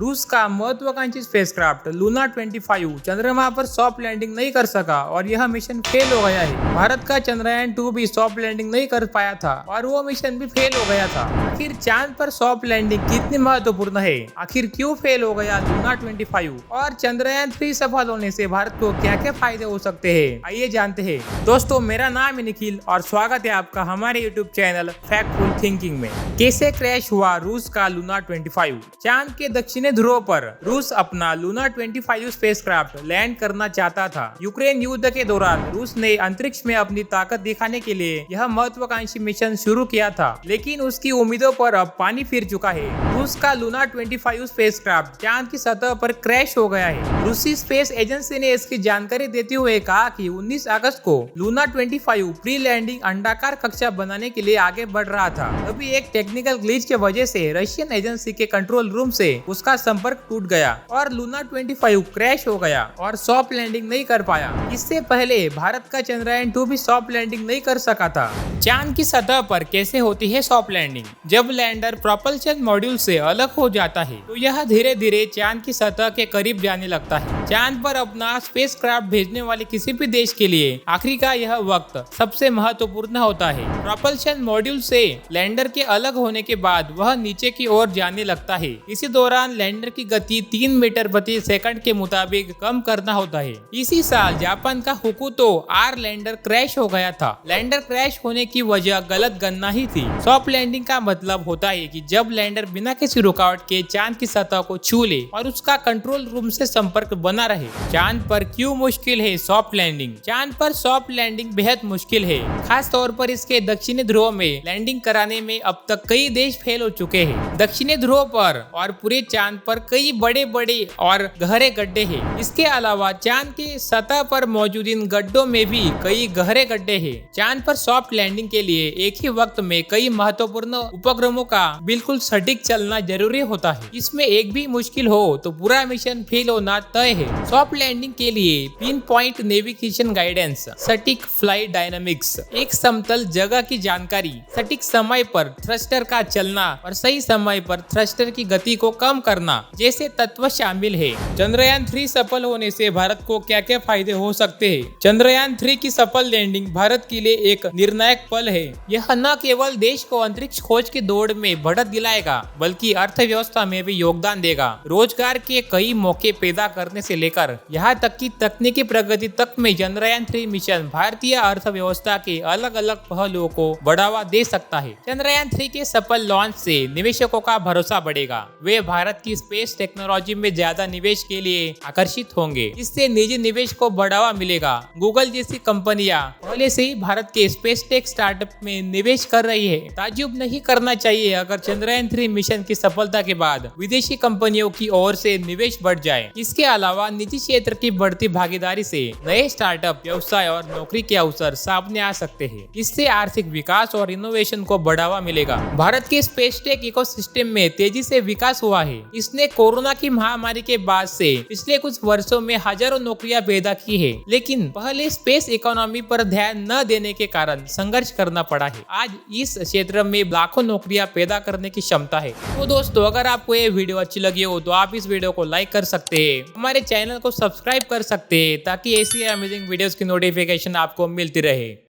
रूस का महत्वाकांक्षी स्पेसक्राफ्ट लूना 25 चंद्रमा पर सॉफ्ट लैंडिंग नहीं कर सका और यह मिशन फेल हो गया है। भारत का चंद्रयान 2 भी सॉफ्ट लैंडिंग नहीं कर पाया था और वो मिशन भी फेल हो गया था। आखिर चांद पर सॉफ्ट लैंडिंग कितनी महत्वपूर्ण है, आखिर क्यों फेल हो गया लूना 25 और चंद्रयान 3 सफल होने से भारत को क्या क्या फायदे हो सकते हैं, आइए जानते हैं। दोस्तों, मेरा नाम है निखिल और स्वागत है आपका हमारे यूट्यूब चैनल फैक्टफुल थिंकिंग में। कैसे क्रैश हुआ रूस का लूना 25? चांद के दक्षिणी ध्रुव पर रूस अपना लूना 25 स्पेसक्राफ्ट लैंड करना चाहता था। यूक्रेन युद्ध के दौरान रूस ने अंतरिक्ष में अपनी ताकत दिखाने के लिए यह महत्वाकांक्षी मिशन शुरू किया था, लेकिन उसकी उम्मीदों पर अब पानी फिर चुका है। रूस का लूना 25 स्पेसक्राफ्ट चांद की सतह पर क्रैश हो गया है। रूसी स्पेस एजेंसी ने इसकी जानकारी देते हुए कहा कि 19 अगस्त को लूना 25 प्री लैंडिंग अंडाकार कक्षा बनाने के लिए आगे बढ़ रहा था। अभी एक टेक्निकल ग्लिच की वजह से रशियन एजेंसी के कंट्रोल रूम से उसका संपर्क टूट गया और लूना 25 क्रैश हो गया और सॉफ्ट लैंडिंग नहीं कर पाया। इससे पहले भारत का चंद्रयान 2 भी सॉफ्ट लैंडिंग नहीं कर सका था। चांद की सतह पर कैसे होती है सॉफ्ट लैंडिंग? जब लैंडर प्रोपल्शन मॉड्यूल से अलग हो जाता है तो यह धीरे धीरे चांद की सतह के करीब जाने लगता है। चांद पर अपना स्पेसक्राफ्ट भेजने वाले किसी भी देश के लिए आखिरी का यह वक्त सबसे महत्वपूर्ण होता है। प्रोपल्शन मॉड्यूल से लैंडर के अलग होने के बाद वह नीचे की ओर जाने लगता है। इसी दौरान लैंडर की गति 3 मीटर प्रति सेकंड के मुताबिक कम करना होता है। इसी साल जापान का होकुतो आर लैंडर क्रैश हो गया था। लैंडर क्रैश होने की वजह गलत गणना ही थी। सॉफ्ट लैंडिंग का मतलब होता है कि जब लैंडर बिना किसी रुकावट के चांद की सतह को छू ले और उसका कंट्रोल रूम से संपर्क बना रहे। चांद पर क्यों मुश्किल है सॉफ्ट लैंडिंग? चांद पर सॉफ्ट लैंडिंग बेहद मुश्किल है, खास तौर पर इसके दक्षिणी ध्रुव में लैंडिंग कराने में अब तक कई देश फेल हो चुके हैं। दक्षिणी ध्रुव पर और पूरे चांद पर कई बड़े बड़े और गहरे गड्ढे हैं। इसके अलावा चांद की सतह पर मौजूद इन गड्ढों में भी कई गहरे गड्ढे हैं। चांद पर सॉफ्ट लैंडिंग के लिए एक ही वक्त में कई महत्वपूर्ण उपग्रहों का बिल्कुल सटीक चलना जरूरी होता है। इसमें एक भी मुश्किल हो तो पूरा मिशन फेल होना तय है। सॉफ्ट लैंडिंग के लिए पिन पॉइंट नेविगेशन गाइडेंस, सटीक फ्लाइट डायनामिक्स, एक समतल जगह की जानकारी, सटीक समय पर थ्रस्टर का चलना और सही समय पर थ्रस्टर की गति को कम करना जैसे तत्व शामिल है। चंद्रयान 3 सफल होने से भारत को क्या क्या फायदे हो सकते हैं? चंद्रयान 3 की सफल लैंडिंग भारत के लिए एक निर्णायक पल है। यह न केवल देश को अंतरिक्ष खोज की दौड़ में बढ़त दिलाएगा बल्कि अर्थव्यवस्था में भी योगदान देगा। रोजगार के कई मौके पैदा करने से लेकर यहाँ तक की तकनीकी प्रगति तक में चंद्रयान 3 मिशन भारतीय अर्थव्यवस्था के अलग अलग पहलुओं को बढ़ावा दे सकता है। चंद्रयान 3 के सफल लॉन्च से निवेशकों का भरोसा बढ़ेगा। वे भारत की स्पेस टेक्नोलॉजी में ज्यादा निवेश के लिए आकर्षित होंगे। इससे निजी निवेश को बढ़ावा मिलेगा। गूगल जैसी कंपनियां पहले से ही भारत के स्पेस टेक स्टार्टअप में निवेश कर रही है। ताज्जुब नहीं करना चाहिए अगर चंद्रयान 3 मिशन की सफलता के बाद विदेशी कंपनियों की ओर से निवेश बढ़ जाए। इसके अलावा निजी क्षेत्र की बढ़ती भागीदारी से नए स्टार्टअप, व्यवसाय और नौकरी के अवसर सामने आ सकते हैं। इससे आर्थिक विकास और इनोवेशन को बढ़ावा मिलेगा। भारत के स्पेस टेक इकोसिस्टम में तेजी से विकास हुआ है। इसने कोरोना की महामारी के बाद से पिछले कुछ वर्षों में हजारों नौकरियां पैदा की है, लेकिन पहले स्पेस इकोनॉमी पर ध्यान न देने के कारण संघर्ष करना पड़ा है। आज इस क्षेत्र में लाखों नौकरियां पैदा करने की क्षमता है। तो दोस्तों, अगर आपको ये वीडियो अच्छी लगी हो तो आप इस वीडियो को लाइक कर सकते हैं, हमारे चैनल को सब्सक्राइब कर सकते हैं ताकि ऐसी अमेजिंग वीडियोस की नोटिफिकेशन आपको मिलती रहे।